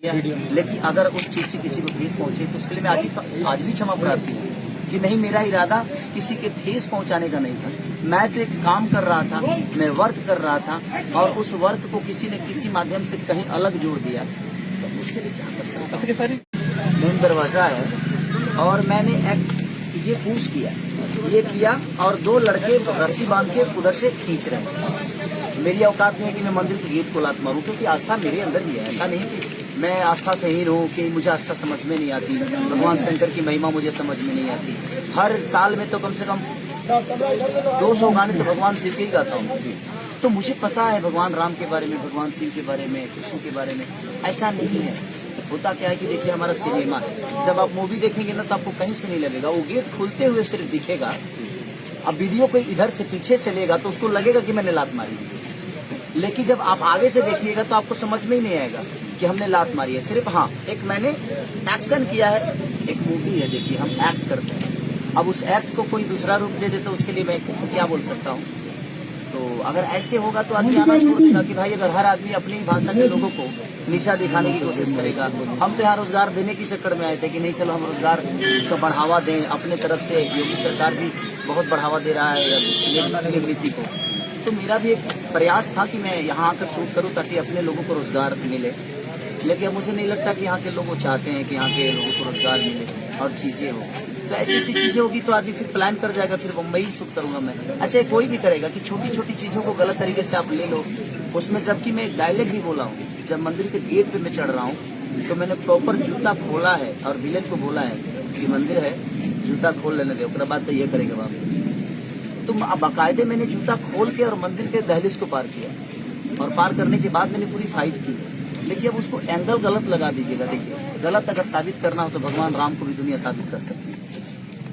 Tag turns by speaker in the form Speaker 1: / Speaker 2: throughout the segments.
Speaker 1: लेकिन अगर उस चीज से किसी को ठेस पहुंचे तो उसके लिए मैं आज भी क्षमा प्रार्थी हूँ कि नहीं, मेरा इरादा किसी के ठेस पहुंचाने का नहीं था। मैं तो एक काम कर रहा था, मैं वर्क कर रहा था और उस वर्क को किसी ने किसी माध्यम से कहीं अलग जोड़ दिया, तो उसके लिए क्या कर सकता हूँ। मेन दरवाजा है और मैंने ये पुश किया, ये किया और दो लड़के रस्सी बांध के उधर से खींच रहे हैं। मेरी औकात नहीं है कि मैं मंदिर के गेट को लात मारूं, क्योंकि आस्था मेरे अंदर भी है। ऐसा नहीं कि मैं आस्था सहीन हूँ कि मुझे आस्था समझ में नहीं आती, भगवान शंकर की महिमा मुझे समझ में नहीं आती। हर साल में तो कम से कम 200 गाने तो भगवान शिव के ही गाता हूँ। तो मुझे पता है भगवान राम के बारे में, भगवान शिव के बारे में, कृष्ण के बारे में। ऐसा नहीं है। होता क्या है कि देखिए, हमारा सिनेमा है, जब आप मूवी देखेंगे ना तो आपको कहीं से नहीं लगेगा, वो गेट खुलते हुए सिर्फ दिखेगा। अब वीडियो कोई इधर से पीछे से लेगा तो उसको लगेगा कि मैंने लात मारी, लेकिन जब आप आगे से देखिएगा तो आपको समझ में ही नहीं आएगा कि हमने लात मारी है। सिर्फ हाँ, एक मैंने एक्शन किया है, एक मूवी है, देखिए हम एक्ट करते हैं। अब उस एक्ट को कोई दूसरा रूप दे दे तो उसके लिए मैं क्या बोल सकता हूँ। तो अगर ऐसे होगा तो आदमी आना छोड़ देगा कि भाई, अगर हर आदमी अपनी ही भाषा के लोगों को नीचा दिखाने की कोशिश करेगा। हम तो यहाँ रोजगार देने की चक्कर में आए थे कि नहीं चलो हम रोजगार को बढ़ावा दें अपने तरफ से। योगी सरकार भी बहुत बढ़ावा दे रहा है फिल्म नीति को, तो मेरा भी एक प्रयास था कि मैं यहाँ आकर शूट करूँ ताकि अपने लोगों को रोजगार मिले। लेकिन मुझे नहीं लगता कि यहाँ के लोग चाहते हैं कि यहाँ के लोगों को रोजगार मिले और चीजें हो। तो ऐसी ऐसी चीजें होगी तो आदमी फिर प्लान कर जाएगा, फिर मुंबई शूट करूंगा मैं। अच्छा, कोई भी करेगा कि छोटी छोटी चीजों को गलत तरीके से आप ले लो उसमें, जबकि मैं एक डायलॉग भी बोला हूँ। जब मंदिर के गेट पे मैं चढ़ रहा हूँ तो मैंने प्रॉपर जूता खोला है और विलेन को बोला है कि मंदिर है, जूता खोल लेने दे, उसके बाद तो ये करेगा बाप। तो बाकायदे मैंने जूता खोल के और मंदिर के दहलीज को पार किया, और पार करने के बाद मैंने पूरी फाइट की। देखिए, अब उसको एंगल गलत लगा दीजिएगा। देखिए, गलत अगर साबित करना हो तो भगवान राम को भी दुनिया साबित कर सकती है,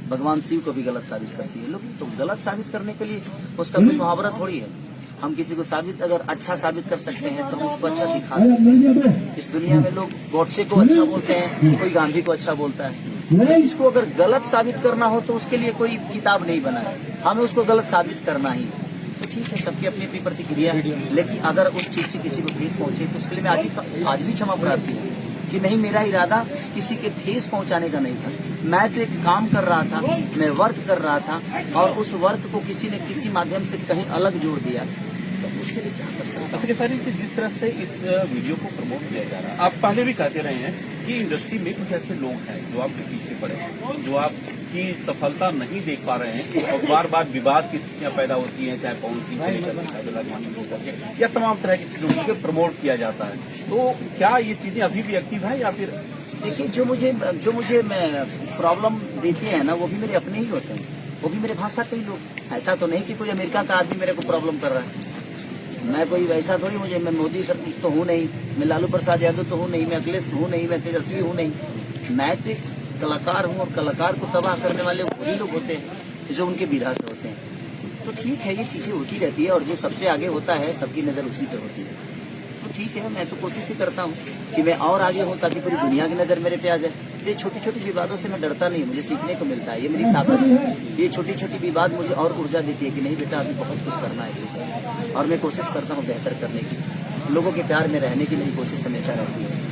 Speaker 1: भगवान शिव को भी गलत साबित करती है लोग। तो गलत साबित करने के लिए उसका कोई मुहावरा थोड़ी है। हम किसी को अगर अच्छा साबित कर सकते हैं तो हम उसको अच्छा दिखा सकते हैं। इस दुनिया में लोग गॉडसे को अच्छा बोलते हैं, कोई गांधी को अच्छा बोलता है। इसको अगर गलत साबित करना हो तो उसके लिए कोई किताब नहीं बना है, हमें उसको गलत साबित करना ही। तो ठीक है, सबकी अपनी अपनी प्रतिक्रिया है। लेकिन अगर उस चीज से किसी को ठेस पहुंचे तो उसके लिए मैं आज भी क्षमा प्रार्थी हूँ कि नहीं, मेरा इरादा किसी के ठेस पहुंचाने का नहीं था। मैं तो एक काम कर रहा था, मैं वर्क कर रहा था और उस वर्क को किसी ने किसी माध्यम से कहीं अलग जोड़ दिया, तो उसके लिए क्या कर सकता हूँ।
Speaker 2: अच्छा, सारी जिस तरह से इस वीडियो को प्रमोट किया जा रहा है, आप पहले भी कहते रहे हैं कि इंडस्ट्री में कुछ ऐसे लोग हैं जो आपके पीछे पड़े हैं, जो आपकी सफलता नहीं देख पा रहे हैं और बार बार विवाद की स्थितियां पैदा होती हैं, चाहे पवन सिंह से लेकर या तमाम तरह की चीजों को प्रमोट किया जाता है। तो क्या ये चीजें अभी भी एक्टिव है या फिर?
Speaker 1: देखिए, जो मुझे प्रॉब्लम देते हैं ना, वो भी मेरे अपने ही होते हैं, वो भी मेरे भाषा के ही लोग। ऐसा तो नहीं कि कोई अमेरिका का आदमी मेरे को प्रॉब्लम कर रहा है। मैं कोई वैसा थोड़ी, मैं मोदी सर तो हूँ नहीं, मैं लालू प्रसाद यादव तो हूँ नहीं, मैं अखिलेश हूँ नहीं, मैं तेजस्वी हूँ नहीं। मैं तो एक कलाकार हूँ और कलाकार को तबाह करने वाले वही लोग होते हैं जो उनके विधा से होते हैं। तो ठीक है, ये चीजें होती रहती है और जो सबसे आगे होता है सबकी नजर उसी पे होती है। तो ठीक है, मैं तो कोशिश ही करता हूँ कि मैं और आगे हूँ ताकि पूरी दुनिया की नजर मेरे पे आ जाए। ये छोटी छोटी विवादों से मैं डरता नहीं, मुझे सीखने को मिलता है, ये मेरी ताकत है। ये छोटी छोटी विवाद मुझे और ऊर्जा देती है कि नहीं बेटा, अभी बहुत कुछ करना है तुझे, और मैं कोशिश करता हूँ बेहतर करने की, लोगों के प्यार में रहने की मेरी कोशिश हमेशा रहती है।